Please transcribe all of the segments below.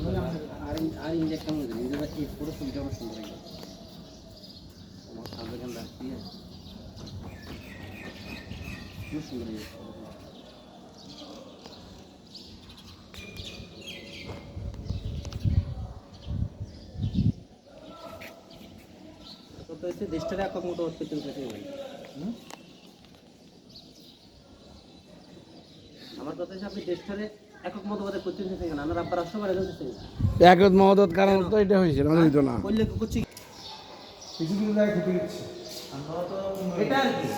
আর injection হয়ে যাবে injection এই পুরো ছবিটা অনেক সুন্দর হয়ে গেছে আমার সামনে কেন রাখছি খুব সুন্দর হয়ে গেছে তো হচ্ছে দেশটারে একক মতো করতে চলতে আমার কথা হচ্ছে আপনি দেশটারে একক মতবাদে করতে চাইছেন কেন আমার আব্বার আসতে পারে জানতেছেন একক মহৎ কারণ তো এটা হয়েছে না হইতো না বললে করছি কিছু কিছু জায়গায় খেতে গেছি এটা আর কি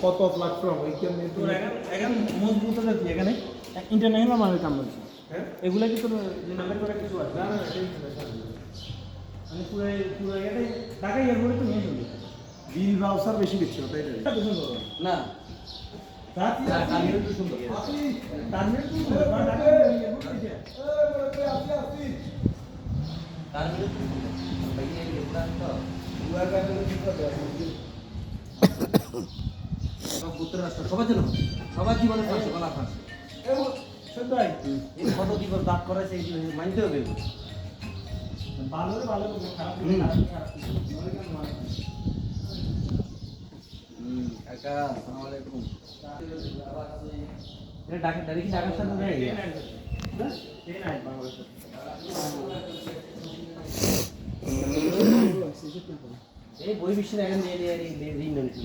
কত প্ল্যাটফর্ম ওইখানে তোর এখন মজবুত আছে কি এখানে ইন্টারন্যাশনাল মানের কাম করছে হ্যাঁ এগুলা কি তোর নাম্বার করে কিছু আছে না না মানে পুরো পুরো এটা ঢাকা এয়ারপোর্টে তো নিয়ে চলে বিল ব্রাউজার বেশি দিচ্ছে তাই না না তার তো সুন্দর তার তো সুন্দর ঢাকা এয়ারপোর্ট থেকে তার বিরুদ্ধে ভাইয়া এগুলা তো পুত্র রাষ্ট্র সবার জন্য সবার জীবনে ফাঁসে গলা ফাঁসে সবাই এই কত দিবস দাঁত করাইছে এই জিনিস মানতে হবে ভালো ভালো খারাপ কাকা আসসালামু আলাইকুম এটা ঢাকা ডাইরেক্ট ঢাকার সাথে যায় এই নাই বাংলাদেশ এই বই বিশ্বের এখন দিয়ে ঋণ নিয়ে